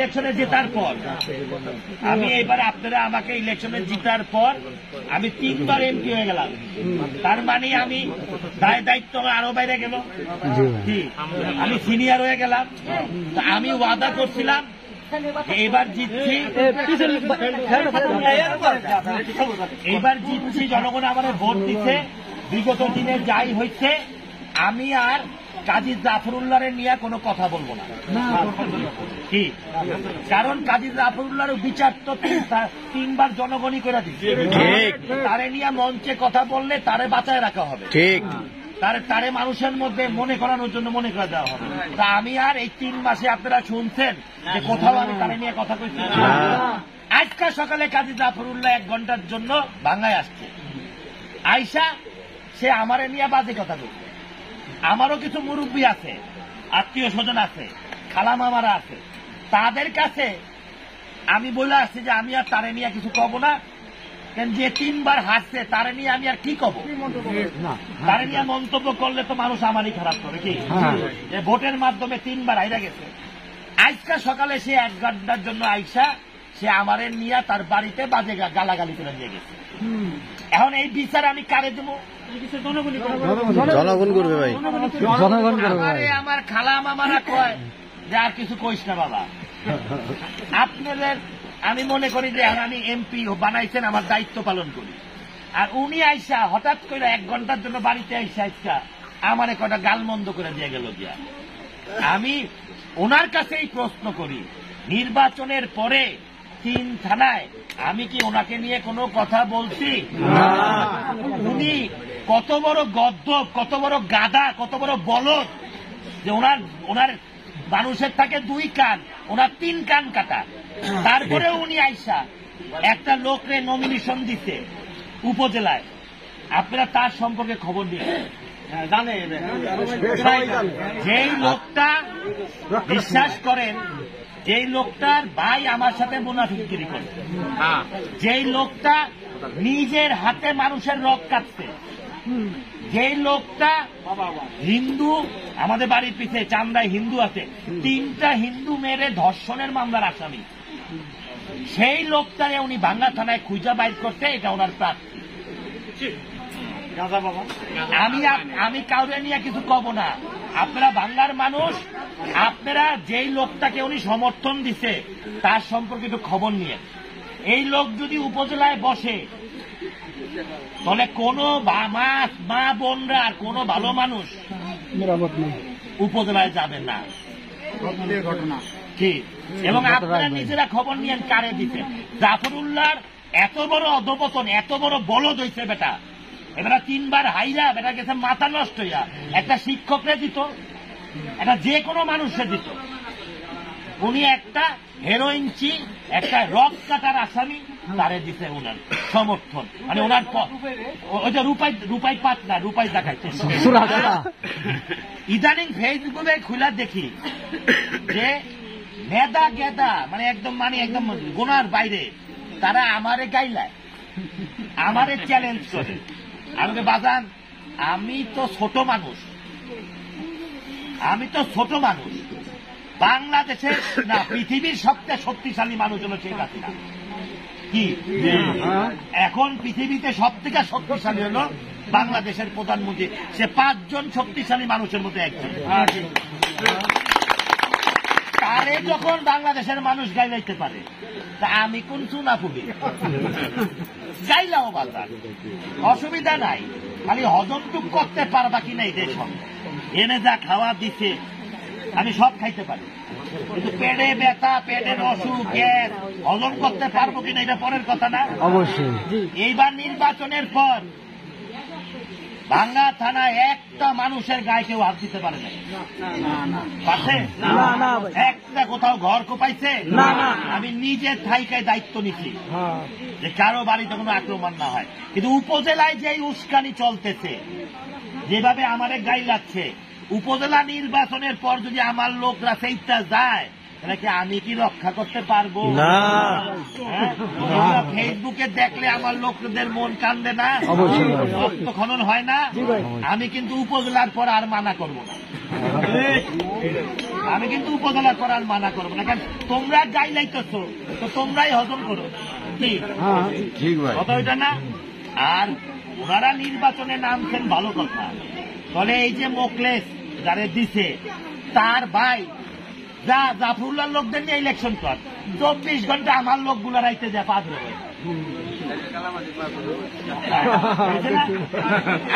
ইলেকশনে জেতার পর, আমি এবার আপনারা আমাকে ইলেকশনে জিতার পর আমি 3 বার এমপি হয়ে গেলাম। তার মানে আমি দায়িত্ব আরো বাইরে গেল, আমি সিনিয়র হয়ে গেলাম। আমি ওয়াদা করছিলাম এবার জিতছি, এইবার জিতছি, জনগণ আমাদের ভোট দিচ্ছে। বিগত দিনে যাই হয়েছে, আমি আর কাজী জাফরুল্লাহরে নিয়ে কোনো কথা বলবো না। কি কারণ কাজী জাফরুল্লাহর বিচার তো 3 বার জনগণই করে দিচ্ছে। তারে নিয়ে মঞ্চে কথা বললে তারে বাঁচায় রাখা হবে, ঠিক তারে মানুষের মধ্যে মনে করানোর জন্য মনে করে দেওয়া হবে। তা আমি আর এই 3 মাসে আপনারা শুনছেন যে কোথাও আমি তারে নিয়ে কথা কইছি। আজকে সকালে কাজী জাফরুল্লাহ 1 ঘন্টার জন্য বাংলায় আসছে, আইসা সে আমারে নিয়ে বাজে কথা বলছে। আমারও কিছু মুরব্বী আছে, আত্মীয় স্বজন আছে, খালা মামারা আছে, তাদের কাছে আমি বলে আসছি যে আমি আর তারে নিয়ে কিছু কব না। যে 3 বার হাসছে তারে নিয়ে আমি আর কি কব? তারে নিয়ে মন্তব্য করলে তো মানুষ আমারই খারাপ করে। কি ভোটের মাধ্যমে 3 বার হাইরা গেছে। আজকে সকালে সে 1 ঘন্টার জন্য আইসা সে আমারে নিয়ে তার বাড়িতে বাজে গালাগালি করে দিয়ে গেছে। এখন এই বিচার আমি কারে দেবো? জনগণ করবে ভাই, জনগণ করবে। আমার খালা মামারা কয় যে আর কিছু কইস না বাবা। আপনাদের আমি মনে করি যে আমি এমপি বানাইছেন, আমার দায়িত্ব পালন করি। আর উনি আইসা হঠাৎ করে 1 ঘন্টার জন্য বাড়িতে আইসা আমার কটা গালমন্দ করে দিয়ে গেল গিয়া। আমি ওনার কাছেই প্রশ্ন করি, নির্বাচনের পরে 3 থানায় আমি কি ওনাকে নিয়ে কোনো কথা বলছি? উনি কত বড় গদ্দপ, কত বড় গাধা, কত বড় বলদ যে ওনার মানুষের থাকে 2 কান, ওনার 3 কান কাটা। তারপরে উনি আইসা একটা লোকরে নমিনেশন দিতে উপজেলায়। আপনারা তার সম্পর্কে খবর নিয়ে যেই লোকটা বিশ্বাস করেন, যেই লোকটার ভাই আমার সাথে মুনাফিকগিরি করে, যেই লোকটা নিজের হাতে মানুষের রক কাটছে, যেই লোকটা হিন্দু, আমাদের বাড়ির পিছিয়ে চান্দায় হিন্দু আছে, 3টা হিন্দু মেরে ধর্ষণের মামলার আসামি, সেই লোকটারে উনি ভাঙ্গা থানায় খুঁজা বাইর করতে, এটা ওনার প্রার্থী। আমি কাউরে নিয়ে কিছু কব না। আপনারা বাংলার মানুষ, আপনারা যেই লোকটাকে উনি সমর্থন দিছে তার সম্পর্কে একটু খবর নিয়ে। এই লোক যদি উপজেলায় বসে তাহলে কোন মা বোনরা আর কোন ভালো মানুষ উপজেলায় যাবে না। ঠিক, এবং আপনারা নিজেরা খবর নিয়েন কারে দিতে। জাফরুল্লাহর এত বড় অধপতন, এত বড় বলদ হয়েছে বেটা। এবার 3 বার হাইরা বেটা গেছে মাথা নষ্ট হইয়া। একটা শিক্ষকরে দিত, একটা যে কোনো মানুষে দিত। উনি একটা হেরোইনচি, একটা রক কাটার আসামি, তারে দিতে ওনার সমর্থন। মানে ওনার ওই যে রূপাই পাটনা, রূপাই দেখাইছে। ইদানিং ফেসবুকে খুলে দেখি যে মেদা গেদা মানে একদম গোনার বাইরে তারা আমারে গাইলায়, আমারে চ্যালেঞ্জ করে। আমাকে বাজান, আমি তো ছোট মানুষ, বাংলাদেশের না পৃথিবীর সবচেয়ে শক্তিশালী মানুষ হল শেখ হাসিনা। কি এখন পৃথিবীতে সব থেকে শক্তিশালী হল বাংলাদেশের প্রধানমন্ত্রী। সে 5 জন শক্তিশালী মানুষের মধ্যে একজন। তারে যখন বাংলাদেশের মানুষ গাইলাইতে পারে, তা আমি কোন চুনা ফুবি গাইলাও বাজার, অসুবিধা নাই। খালি হজমটুক করতে পারবা কিনা এই দেশ এনে যা খাওয়া দিছে আমি সব খাইতে পারি, কিন্তু পেটে ব্যথা, পেটের অসুখ, গ্যাস হজম করতে পারবো কিনা এটা পরের কথা না। অবশ্যই এইবার নির্বাচনের পর ভাঙ্গা থানায় একটা মানুষের গায়ে কেউ হাত দিতে পারে না। পারছে? একটা কোথাও ঘর কোপাইছে? আমি নিজের থাইকায় দায়িত্ব নিচ্ছি যে কারো বাড়িতে কোনো আক্রমণ না হয়। কিন্তু উপজেলায় যেই উস্কানি চলতেছে, যেভাবে আমাদের গায়ে লাগছে, উপজেলা নির্বাচনের পর যদি আমার লোকরা সেইটা যায় তাহলে কি আমি কি রক্ষা করতে পারবো না। হ্যাঁ? ফেসবুকে দেখলে আমার লোকদের মন কান্দে না, অবশ্যই। রক্ত খনন হয় না। আমি কিন্তু উপজেলার পর আর মানা করব না, আমি কিন্তু উপজেলার পর আর মানা করবো না, কারণ তোমরা যাই লাইতেছো তো তোমরাই হজম করো, কি ঠিক ভাই। কথা ওইটা না। আর ওনারা নির্বাচনে নামছেন ভালো কথা, তবে এই যে মোকলেস যারে দিছে তার ভাই যা জাফরুল্লাহ লোকদের নিয়ে ইলেকশন কর, 24 ঘন্টা আমার লোকগুলা রাইতে যায় পা ধরে।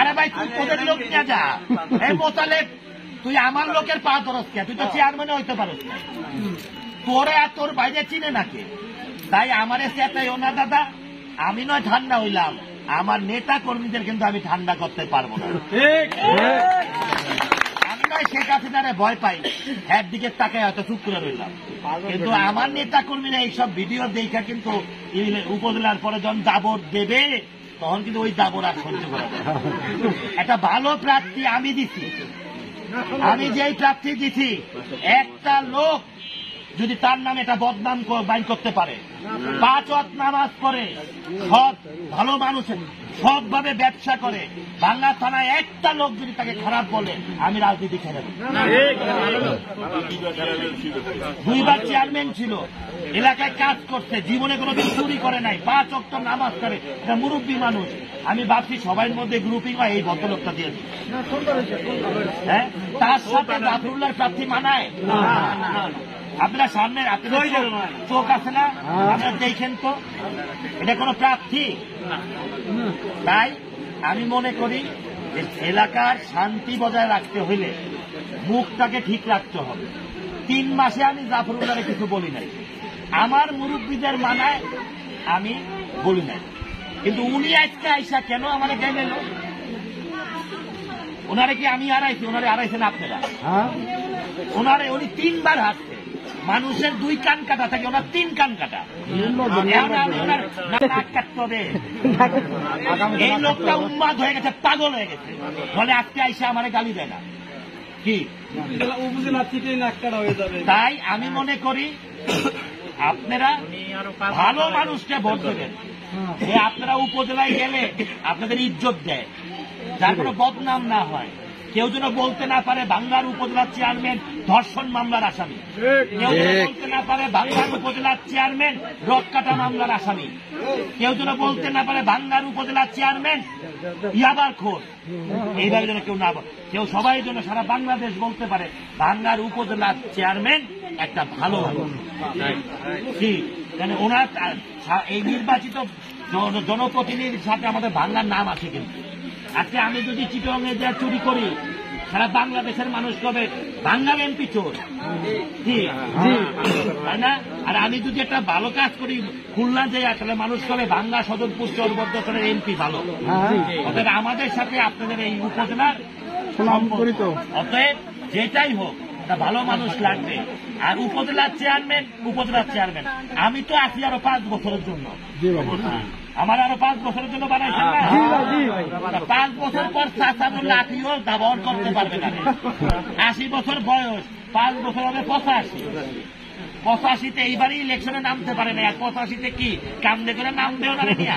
আরে ভাই তুই তোদের লোক নিয়ে যা, এই মোতালেব তুই আমার লোকের পা ধরস কে? তুই তো চেয়ারম্যানে হইতে পারস না, তোরে আর তোর বাইরে চিনে নাকি? তাই আমার চেতাইও না দাদা, আমি নয় ঠান্ডা হইলাম, আমার নেতা কর্মীদের কিন্তু আমি ঠান্ডা করতে পারবো না। আমি নয় শেখ হাসিনারে ভয় পাই, এর দিকে তাকায় হয়তো চুপ করে রইলাম, কিন্তু আমার নেতা কর্মীরা এইসব ভিডিও দেখা কিন্তু উপজেলার পরে যখন দাবর দেবে তখন কিন্তু ওই দাবর আর সহ্য করা যাবে না। একটা ভালো প্রার্থী আমি দিছি, আমি যেই প্রার্থী দিছি একটা লোক যদি তার নামে এটা বদনাম বাইর করতে পারে, 5 ওয়াক্ত নামাজ পড়ে, সৎ ভালো মানুষ, সৎভাবে ব্যবসা করে, বাংলা থানায় একটা লোক যদি তাকে খারাপ বলে আমি রাজনীতি ছেড়ে দেব। 2 বার চেয়ারম্যান ছিল, এলাকায় কাজ করছে, জীবনে কোনোদিন চুরি করে নাই, 5 ওয়াক্ত নামাজ করে, এটা মুরব্বী মানুষ। আমি ভাবছি সবার মধ্যে গ্রুপিং হয় এই ভদ্রলোকটা দিয়েছি, হ্যাঁ তার সাথে জাফরুল্লাহর প্রার্থী মানায়? আপনারা সামনে চোখ আছে না, আপনারা দেখেন তো এটা কোন প্রার্থী? তাই আমি মনে করি যে এলাকার শান্তি বজায় রাখতে হইলে মুখটাকে ঠিক রাখতে হবে। 3 মাসে আমি জাফরুল্লাহরে কিছু বলি নাই, আমার মুরব্বীদের মানায় আমি বলি নাই, কিন্তু উনি আজকে আইসা কেন আমার গাইল? ওনারে কি আমি হারাইছি? ওনারে হারাইছেন আপনারা। ওনারে উনি 3 বার হারছে, মানুষের 2 কান কাটা থাকে, ওনার 3 কান কাটা। ওনার নাক কাটতে হবে। এই লোকটা উন্মাদ হয়ে গেছে, পাগল হয়ে গেছে, বলে আজকে আইসা আমারে গালি দেয় না কি? তাই আমি মনে করি আপনারা ভালো মানুষকে ভোট দেবেন, যে আপনারা উপজেলায় গেলে আপনাদের ইজ্জত দেয়, যার কোনো বদনাম না হয়। কেউ যেন বলতে না পারে বাংলার উপজেলার চেয়ারম্যান ধর্ষণ মামলার আসামি, কেউ যেন বলতে না পারে বাংলার উপজেলার চেয়ারম্যান রক্কাটা মামলার আসামি, কেউ যেন বলতে না পারে বাংলার উপজেলার চেয়ারম্যান ইয়াবার খোর। এইভাবে যেন কেউ না বলে, কেউ সবাই যেন সারা বাংলাদেশ বলতে পারে বাংলার উপজেলার চেয়ারম্যান একটা ভালো কি, মানে ওনার এই নির্বাচিত জনপ্রতিনিধির সাথে আমাদের বাংলার নাম আছে। কিন্তু আজকে আমি যদি চিটংয়ে যা চুরি করি, সারা বাংলাদেশের মানুষ কবে বাংলার এমপি চোর, তাই না? আর আমি যদি একটা ভালো কাজ করি খুলনা যাই, আসলে মানুষ কবে বাংলা সদরপুর চরবদ্দরের এমপি ভালো। অতএব আমাদের সাথে আপনাদের এই উপজেলার সম্পর্ক, অতএব যেটাই হোক একটা ভালো মানুষ লাগবে। আর উপজেলার চেয়ারম্যান আমি তো আছি আরো 5 বছরের জন্য, আমার আরো 5 বছরের জন্য বানাইছেন না? 5 বছর পর চাচাবুর লাঠিও ব্যবহার করতে পারবে না। 80 বছর বয়স, 5 বছর হবে 85। এইবারই ইলেকশনে নামতে পারে না, আর 85 কি কামদে করে নামবেও না নিয়ে।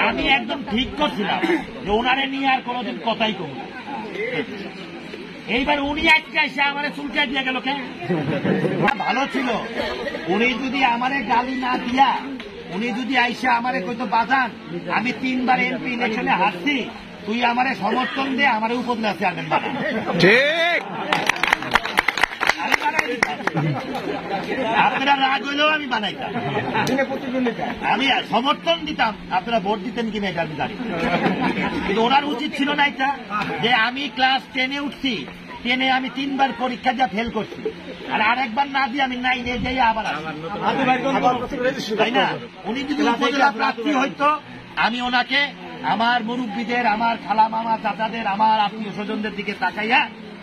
আমি একদম ঠিক করছিলাম যে ওনারে নিয়ে আর কোনোদিন কথাই কম না। এইবার উনি আজকে এসে আমার চুলকাই দিয়ে গেল কেন? ভালো ছিল উনি যদি আমারে গালি না দিয়া, উনি যদি আইসা আমারে কইতো বাজান আমি 3 বার এমপি ইলেকশনে হারছি, তুই আমারে সমর্থন দে, আমারে উপজেলা চেয়ারম্যান বানা। ঠিক আপনারা রাগ হইলেও আমি বানাইতাম, আমি সমর্থন দিতাম, আপনারা ভোট দিতেন কিনা এটা আমি জানি। কিন্তু ওনার উচিত ছিল না এটা, যে আমি ক্লাস 10-এ উঠছি, 10-এ আমি 3 বার পরীক্ষা যা ফেল করছি, আর আরেকবার না দিয়ে আমি 9-এ যাই আবার, তাই না? উনি যদি উপজেলা প্রার্থী হইতো, আমি ওনাকে আমার মুরব্বীদের, আমার খালা মামা চাচাদের, আমার আত্মীয় স্বজনদের দিকে তাকাইয়া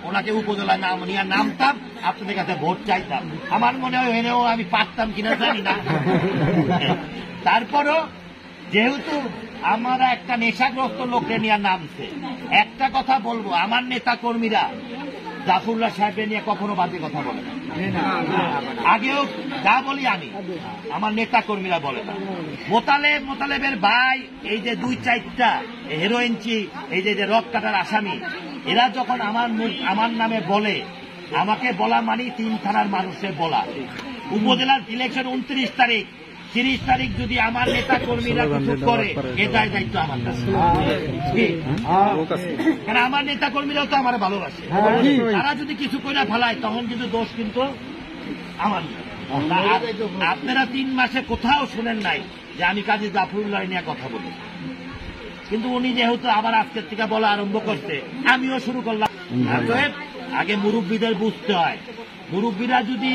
ওনাকে উপজেলায় নাম নিয়ে নামতাম, আপনাদের কাছে ভোট চাইতাম। আমার মনে হয় এনেও আমি পারতাম কিনা জানি না। তারপরও যেহেতু আমরা একটা নেশাগ্রস্ত লোককে নিয়ে নামছে, একটা কথা বলবো, আমার নেতা কর্মীরা জাফরুল্লাহ সাহেবের নিয়ে কখনো বাজে কথা বলে না। আগেও যা বলি আমি, আমার নেতা কর্মীরা বলে না। মোতালেবের ভাই এই যে 2-4টা হেরোইনচি, এই যে রক কাটার আসামি, এরা যখন আমার নামে বলে, আমাকে বলা মানে 3 থানার মানুষের বলা। উপজেলার ইলেকশন 29 তারিখ, 30 তারিখ যদি আমার নেতা কর্মীরা কিছু করে, এটাই দায়িত্ব আমার কাছে। কারণ আমার নেতা কর্মীরাও তো আমার ভালোবাসে, তারা যদি কিছু করে ফেলায় তখন কিন্তু দোষ কিন্তু আমার না। আপনারা 3 মাসে কোথাও শুনেন নাই যে আমি কাজী জাফরুল্লাহ নিয়ে কথা বলি, কিন্তু উনি যেহেতু আবার আজকের থেকে বলা আরম্ভ করছে, আমিও শুরু করলাম। আগে মুরব্বীদের বুঝতে হয়, মুরব্বীরা যদি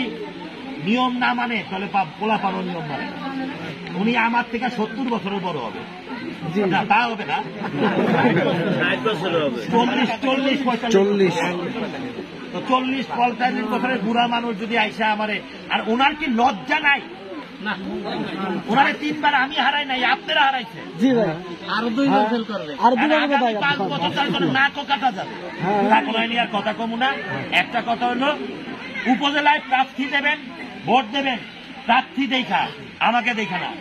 নিয়ম না মানে তাহলে পোলাপানো নিয়ম মানে। উনি আমার থেকে 70 বছরের বড় হবে, না তা হবে না, 40-45 তো 40-45 বছরের বুড়া মানুষ যদি আইসা আমারে, আর ওনার কি লজ্জা নাই? না, ওনারে 3 বার আমি হারাই নাই, আপনারা হারাইছে। জি ভাই, আরো 2 জন ফেল করবে। আর 2 জন ভাই 5 বছর তার কোনো নাকও কাটা যাবে। তারপরে নিয়ে আর কথা কমু না। একটা কথা হলো, উপজেলায় প্রার্থী দেবেন, ভোট দেবেন, প্রার্থী দেখা, আমাকে দেখা না।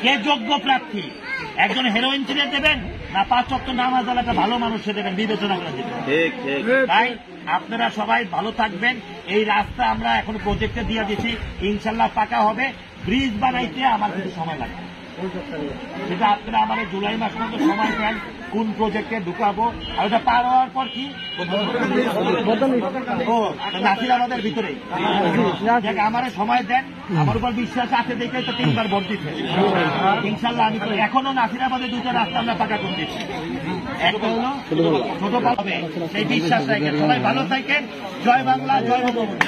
কে যোগ্য প্রার্থী, একজন হেরোইন ছিঁড়ে দেবেন না 5 ওয়াক্ত নামাজ আলা একটা ভালো মানুষে দেবেন, বিবেচনা করে দেবেন। তাই আপনারা সবাই ভালো থাকবেন। এই রাস্তা আমরা এখন প্রজেক্টে দিয়ে দিচ্ছি, ইনশাল্লাহ পাকা হবে। ব্রিজ বানাইতে আমার কিছু সময় লাগবে, সেটা আপনারা আমাদের জুলাই মাস মতো সময় দেন, কোন প্রজেক্টে ঢুকাবো। আর ওটা পার হওয়ার পর কি ও নাসিরাবাদের ভিতরে আমার সময় দেন, আমার উপর বিশ্বাস আছে দেখে তো 3 বার ভোট দিচ্ছে। ইনশাল্লাহ আমি এখনো নাসিরাবাদের 2টা রাস্তা আমরা পাকা করে দিচ্ছি। একটা হলো ছোট পাবে, সেই বিশ্বাস রাখেন। সবাই ভালো থাকেন। জয় বাংলা, জয় বঙ্গবন্ধু।